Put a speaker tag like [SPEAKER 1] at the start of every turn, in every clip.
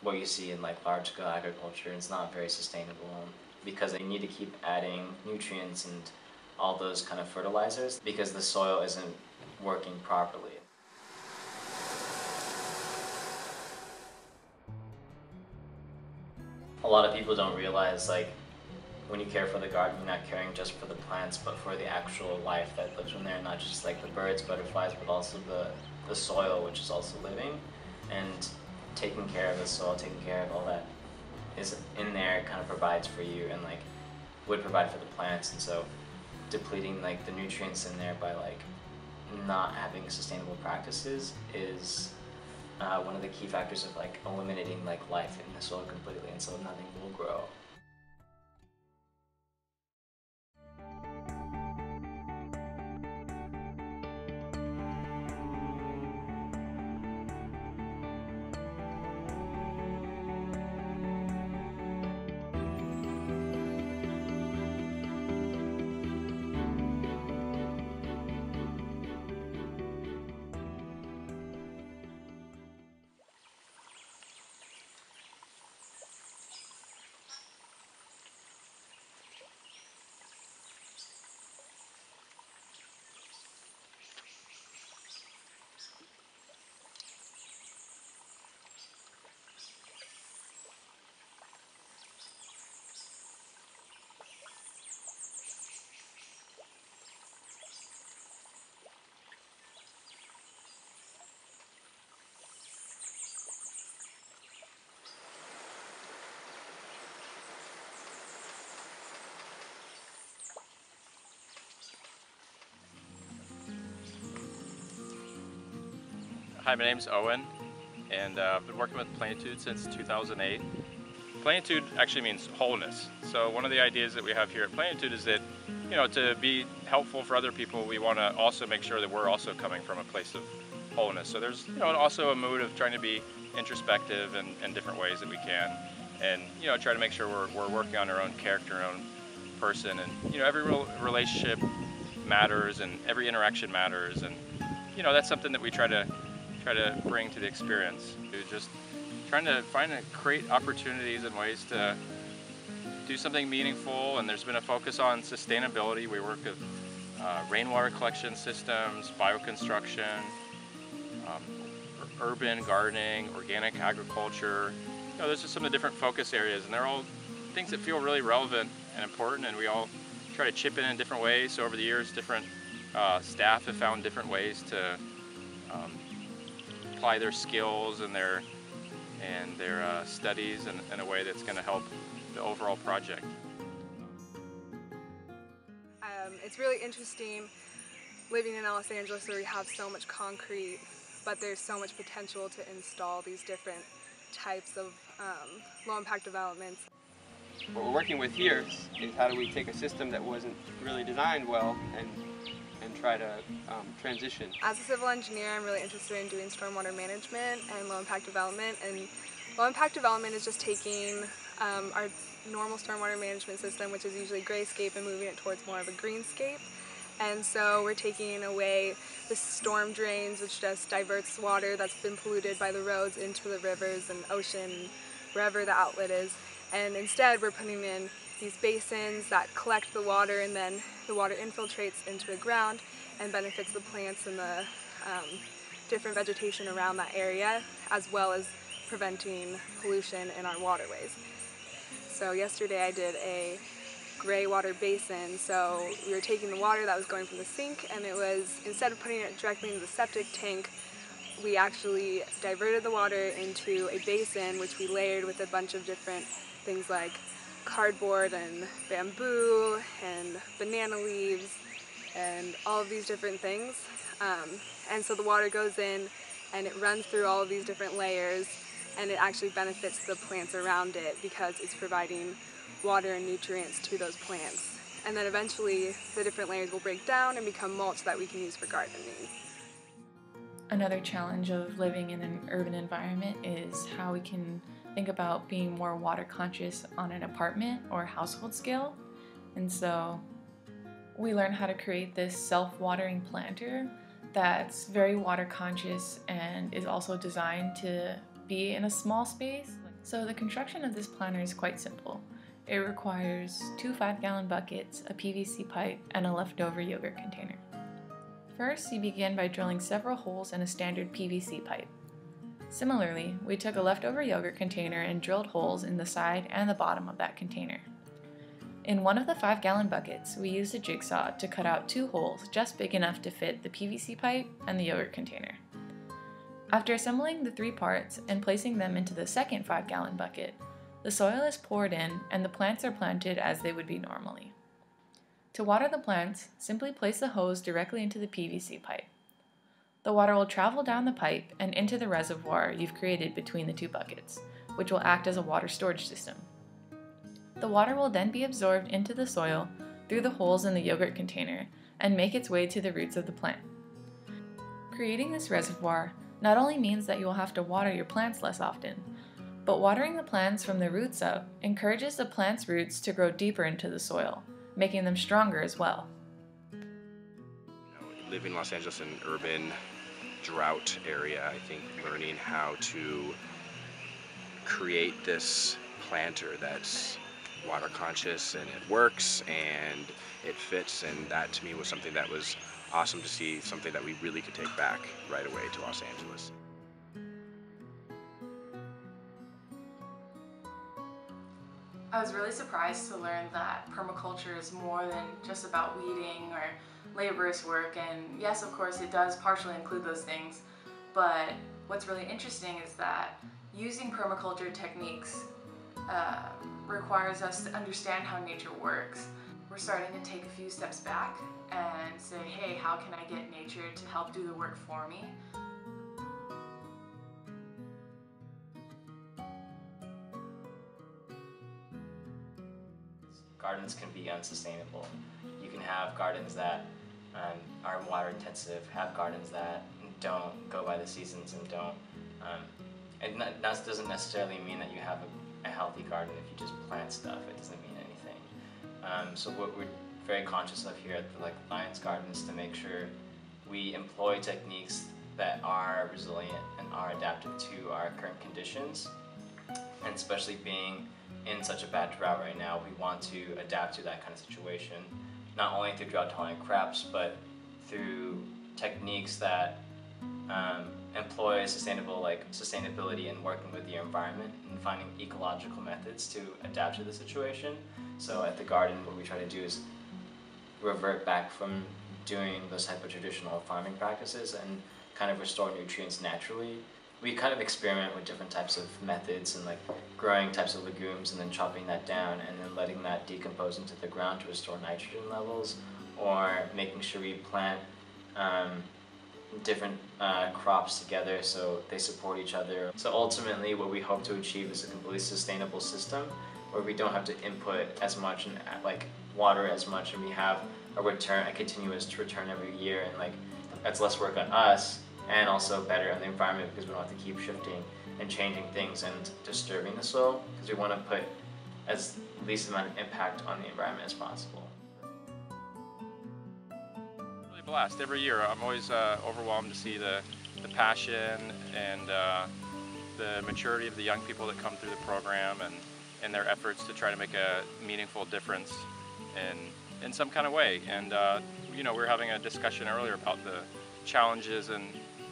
[SPEAKER 1] what you see in like large-scale agriculture. It's not very sustainable because they need to keep adding nutrients and all those kind of fertilizers because the soil isn't working properly. A lot of people don't realize, like, when you care for the garden, you're not caring just for the plants, but for the actual life that lives in there, not just like the birds, butterflies, but also the soil, which is also living. And taking care of the soil, taking care of all that is in there kind of provides for you and like would provide for the plants. And so depleting like the nutrients in there by like not having sustainable practices is one of the key factors of like eliminating like life in the soil completely, and so nothing will grow.
[SPEAKER 2] Hi, my name's Owen, and I've been working with Plenitud since 2008. Plenitud actually means wholeness. So one of the ideas that we have here at Plenitud is that, you know, to be helpful for other people, we want to also make sure that we're also coming from a place of wholeness. So there's, you know, also a mood of trying to be introspective in different ways that we can, and, you know, try to make sure we're working on our own character, our own person, and, you know, every relationship matters and every interaction matters, and, you know, that's something that we try to bring to the experience. We're just trying to create opportunities and ways to do something meaningful, and there's been a focus on sustainability. We work with rainwater collection systems, bioconstruction, urban gardening, organic agriculture. You know, those are some of the different focus areas, and they're all things that feel really relevant and important, and we all try to chip in different ways. So over the years, different staff have found different ways to apply their skills and their studies in a way that's going to help the overall project.
[SPEAKER 3] It's really interesting living in Los Angeles where we have so much concrete, but there's so much potential to install these different types of low-impact developments.
[SPEAKER 4] What we're working with here is how do we take a system that wasn't really designed well and try to transition.
[SPEAKER 3] As a civil engineer, I'm really interested in doing stormwater management and low-impact development. And low-impact development is just taking our normal stormwater management system, which is usually grayscape, and moving it towards more of a greenscape. And so we're taking away the storm drains, which just diverts water that's been polluted by the roads into the rivers and ocean, wherever the outlet is. And instead, we're putting in these basins that collect the water, and then the water infiltrates into the ground and benefits the plants and the different vegetation around that area, as well as preventing pollution in our waterways. So yesterday I did a gray water basin. So we were taking the water that was going from the sink, and it was, instead of putting it directly into the septic tank, we actually diverted the water into a basin, which we layered with a bunch of different things like cardboard and bamboo and banana leaves and all of these different things. And so the water goes in and it runs through all of these different layers, and it actually benefits the plants around it because it's providing water and nutrients to those plants. And then eventually the different layers will break down and become mulch that we can use for gardening.
[SPEAKER 5] Another challenge of living in an urban environment is how we can think about being more water conscious on an apartment or household scale. And so we learn how to create this self-watering planter that's very water conscious and is also designed to be in a small space. So the construction of this planter is quite simple. It requires 2 5-gallon buckets, a PVC pipe, and a leftover yogurt container. First, you begin by drilling several holes in a standard PVC pipe. Similarly, we took a leftover yogurt container and drilled holes in the side and the bottom of that container. In one of the 5-gallon buckets, we used a jigsaw to cut out 2 holes just big enough to fit the PVC pipe and the yogurt container. After assembling the 3 parts and placing them into the second 5-gallon bucket, the soil is poured in and the plants are planted as they would be normally. To water the plants, simply place the hose directly into the PVC pipe. The water will travel down the pipe and into the reservoir you've created between the 2 buckets, which will act as a water storage system. The water will then be absorbed into the soil through the holes in the yogurt container and make its way to the roots of the plant. Creating this reservoir not only means that you will have to water your plants less often, but watering the plants from the roots up encourages the plant's roots to grow deeper into the soil, making them stronger as well.
[SPEAKER 6] Living in Los Angeles in an urban drought area, I think learning how to create this planter that's water conscious and it works and it fits, and that to me was something that was awesome to see, something that we really could take back right away to Los Angeles.
[SPEAKER 5] I was really surprised to learn that permaculture is more than just about weeding or laborious work, and yes, of course, it does partially include those things, but what's really interesting is that using permaculture techniques requires us to understand how nature works. We're starting to take a few steps back and say, hey, how can I get nature to help do the work for me?
[SPEAKER 1] Gardens can be unsustainable. You can have gardens that are water intensive, have gardens that don't go by the seasons and don't, that doesn't necessarily mean that you have a healthy garden if you just plant stuff. It doesn't mean anything. So what we're very conscious of here at the Lions Garden is to make sure we employ techniques that are resilient and are adaptive to our current conditions, and especially being in such a bad drought right now, we want to adapt to that kind of situation, not only through drought-tolerant crops, but through techniques that employ sustainability in working with the environment and finding ecological methods to adapt to the situation. So at the garden, what we try to do is revert back from doing those type of traditional farming practices and kind of restore nutrients naturally. We kind of experiment with different types of methods and growing types of legumes and then chopping that down and then letting that decompose into the ground to restore nitrogen levels, or making sure we plant different crops together so they support each other. So ultimately what we hope to achieve is a completely sustainable system where we don't have to input as much and water as much, and we have a continuous return every year, and that's less work on us and also better on the environment because we don't have to keep shifting and changing things and disturbing the soil, because we want to put as least amount of impact on the environment as possible.
[SPEAKER 2] Really blessed. Every year I'm always overwhelmed to see the passion and the maturity of the young people that come through the program and their efforts to try to make a meaningful difference in some kind of way. And we were having a discussion earlier about the challenges and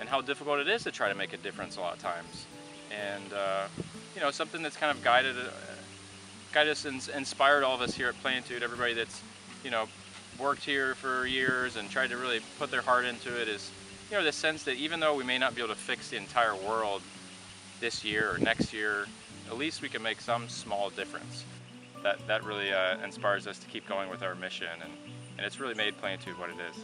[SPEAKER 2] how difficult it is to try to make a difference a lot of times. And something that's kind of guided us and inspired all of us here at Plenitud, everybody that's worked here for years and tried to really put their heart into it, is the sense that even though we may not be able to fix the entire world this year or next year, at least we can make some small difference. That really inspires us to keep going with our mission, and it's really made Plenitud what it is.